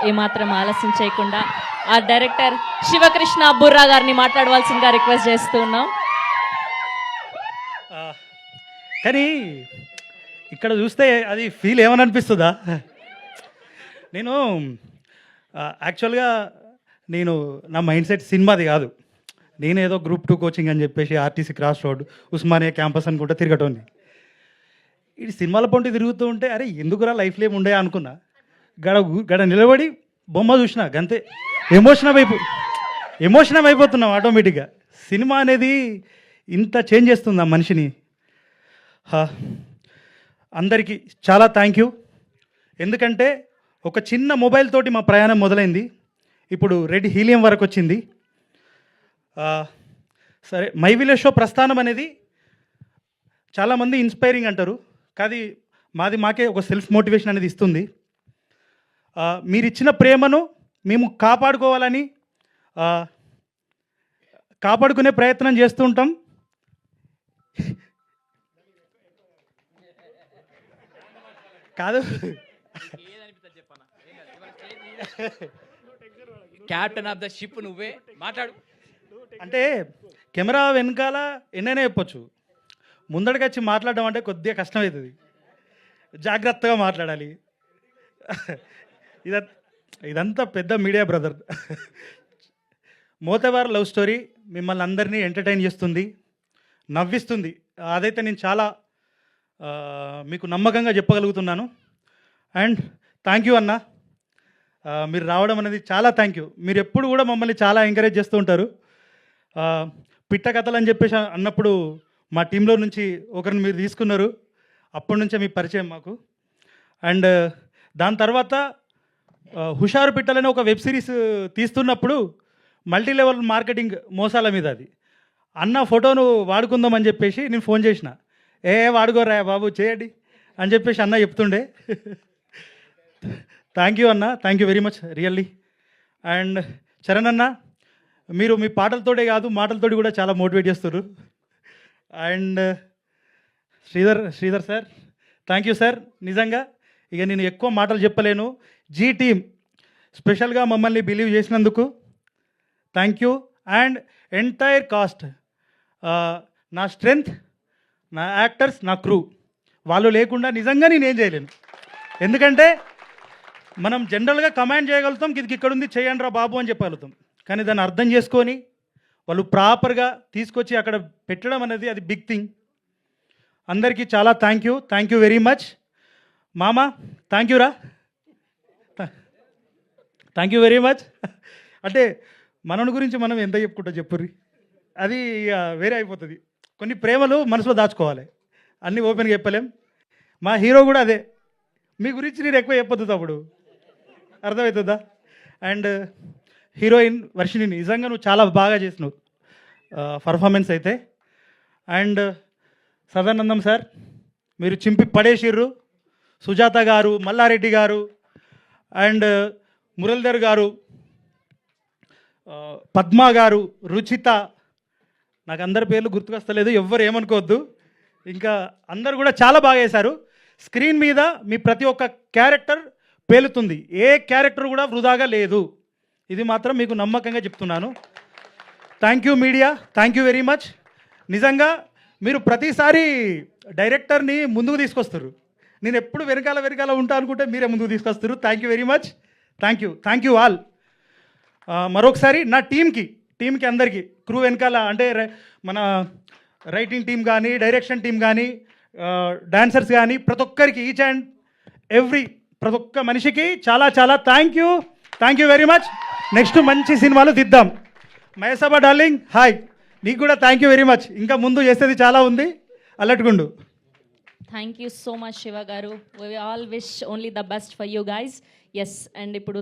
ఏమాత్రం ఆలస్యం చేయకుండా ఆ డైరెక్టర్ శివకృష్ణ బుర్రా గారిని మాట్లాడవలసిందిగా రిక్వెస్ట్ చేస్తూ ఉన్నాం. కానీ ఇక్కడ చూస్తే అది ఫీల్ ఏమని అనిపిస్తుందా? నేను యాక్చువల్గా నా మైండ్ సెట్ సినిమాది కాదు. నేనేదో గ్రూప్ 2 కోచింగ్ అని చెప్పేసి RTC cross road Osmania campus అనుకుంటే తిరగటోని. ఇది సినిమాల పొంటి తిరుగుతూ ఉంటే అరే ఎందుకురా లైఫ్లో ఏమి ఉండే అనుకున్నా. గడ నిలబడి బొమ్మ చూసిన గంతే ఎమోషనల్ అయిపోతున్నాం ఆటోమేటిక్గా. సినిమా అనేది ఇంత చేంజ్ చేస్తుంది ఆ మనిషిని. అందరికీ చాలా థ్యాంక్ యూ. ఎందుకంటే ఒక చిన్న మొబైల్ తోటి మా ప్రయాణం మొదలైంది, ఇప్పుడు రెడ్ హీలియం వరకు వచ్చింది. సరే, మై విలేజ్ షో ప్రస్థానం అనేది చాలామంది ఇన్స్పైరింగ్ అంటారు, కానీ మాకే ఒక సెల్ఫ్ మోటివేషన్ అనేది ఇస్తుంది. మీరు ఇచ్చిన ప్రేమను మేము కాపాడుకునే ప్రయత్నం చేస్తూ ఉంటాం. కాదు, క్యాప్టెన్ ఆఫ్ ద షిప్ నువ్వే మాట్లాడు. అంటే కెమెరా వెనకాల ఎన్నైనా చెప్పొచ్చు, ముందడికి వచ్చి మాట్లాడడం అంటే కొద్దిగా కష్టమవుతుంది, జాగ్రత్తగా మాట్లాడాలి. ఇదంతా పెద్ద మీడియా బ్రదర్. మోతేవార్ లవ్ స్టోరీ మిమ్మల్ని అందరినీ ఎంటర్టైన్ చేస్తుంది, నవ్విస్తుంది. అదైతే నేను చాలా మీకు నమ్మకంగా చెప్పగలుగుతున్నాను. అండ్ థ్యాంక్ యూ అన్న, మీరు రావడం అనేది చాలా థ్యాంక్ యూ. మీరు ఎప్పుడు కూడా మమ్మల్ని చాలా ఎంకరేజ్ చేస్తూ ఉంటారు. పిట్ట కథలు అని చెప్పేసి అన్నప్పుడు మా టీంలో నుంచి ఒకరిని మీరు తీసుకున్నారు, అప్పటి నుంచే మీ పరిచయం మాకు. అండ్ దాని తర్వాత హుషారు పిట్టలని ఒక వెబ్ సిరీస్ తీస్తున్నప్పుడు మల్టీ లెవెల్ మార్కెటింగ్ మోసాల మీద అది అన్న ఫోటోను వాడుకుందామని చెప్పేసి నేను ఫోన్ చేసిన, వాడుకోరా బాబు చేయండి అని చెప్పేసి అన్న చెప్తుండే. థ్యాంక్ యూ అన్న, thank you very much really. And Charan అన్న, మీరు మీ పాటలతోటే కాదు మాటలతోటి కూడా చాలా మోటివేట్ చేస్తారు. And Sridhar sir, thank you sir. నిజంగా ఇక నేను ఎక్కువ మాటలు చెప్పలేను. జీ టీమ్ స్పెషల్గా మమ్మల్ని బిలీవ్ చేసినందుకు thank you. And entire cost, నా స్ట్రెంగ్త్, నా యాక్టర్స్, నా క్రూ, వాళ్ళు లేకుండా నిజంగా నేనేం చేయలేను. ఎందుకంటే మనం జనరల్గా కమాండ్ చేయగలుగుతాం, ఇది ఇక్కడ ఉంది చేయండి రా బాబు అని చెప్పగలుగుతాం, కానీ దాన్ని అర్థం చేసుకొని వాళ్ళు ప్రాపర్గా తీసుకొచ్చి అక్కడ పెట్టడం అనేది అది బిగ్ థింగ్. అందరికీ చాలా థ్యాంక్ యూ వెరీ మచ్. మామ థ్యాంక్ యూ రా, థ్యాంక్ యూ వెరీ మచ్. అంటే మనని గురించి మనం ఎంత చెప్పుకుంటాం చెప్పుర్రి, అది వేరే అయిపోతుంది. కొన్ని ప్రేమలు మనసులో దాచుకోవాలి, అన్నీ ఓపెన్గా చెప్పలేం. మా హీరో కూడా అదే, మీ గురించి నేను ఎక్కువ చెప్పొద్దు తప్పుడు, అర్థమవుతుందా? అండ్ హీరోయిన్ వర్షిని, నిజంగా నువ్వు చాలా బాగా చేసినావు పర్ఫార్మెన్స్ అయితే. అండ్ సదానందం సార్, మీరు చింపి పడేసిర్రు. సుజాత గారు, మల్లారెడ్డి గారు, అండ్ మురళీధర్ గారు, పద్మ గారు, రుచిత, నాకు అందరి పేర్లు గుర్తుకొస్తలేదు, ఎవ్వరు ఏమనుకోవద్దు. ఇంకా అందరు కూడా చాలా బాగా వేశారు. స్క్రీన్ మీద మీ ప్రతి ఒక్క క్యారెక్టర్ పేలుతుంది, ఏ క్యారెక్టర్ కూడా వృధాగా లేదు, ఇది మాత్రం మీకు నమ్మకంగా చెప్తున్నాను. Thank you media, thank you very much. నిజంగా మీరు ప్రతిసారి డైరెక్టర్ని ముందుకు తీసుకొస్తారు, నేను ఎప్పుడు వెనకాల ఉంటా అనుకుంటే మీరే ముందుకు తీసుకొస్తారు. Thank you very much, thank you all. మరొకసారి నా టీంకి అందరికీ, క్రూ వెనకాల అంటే మన రైటింగ్ టీం కానీ, డైరెక్షన్ టీం కానీ, డాన్సర్స్ కానీ, ప్రతి ఒక్కరికి ఈచ్ అండ్ ప్రతి ఒక్క మనిషికి చాలా thank you very much. Next మంచి సినిమాలు దిద్దాం. మహేసభ డార్లింగ్, హాయ్, నీకు కూడా థ్యాంక్ యూ వెరీ మచ్. ఇంకా ముందు చేసేది చాలా ఉంది, అల్లట్టుకుండు. Thank you so much Shiva గారు. We all wish only the best for you guys. Yes, and ఇప్పుడు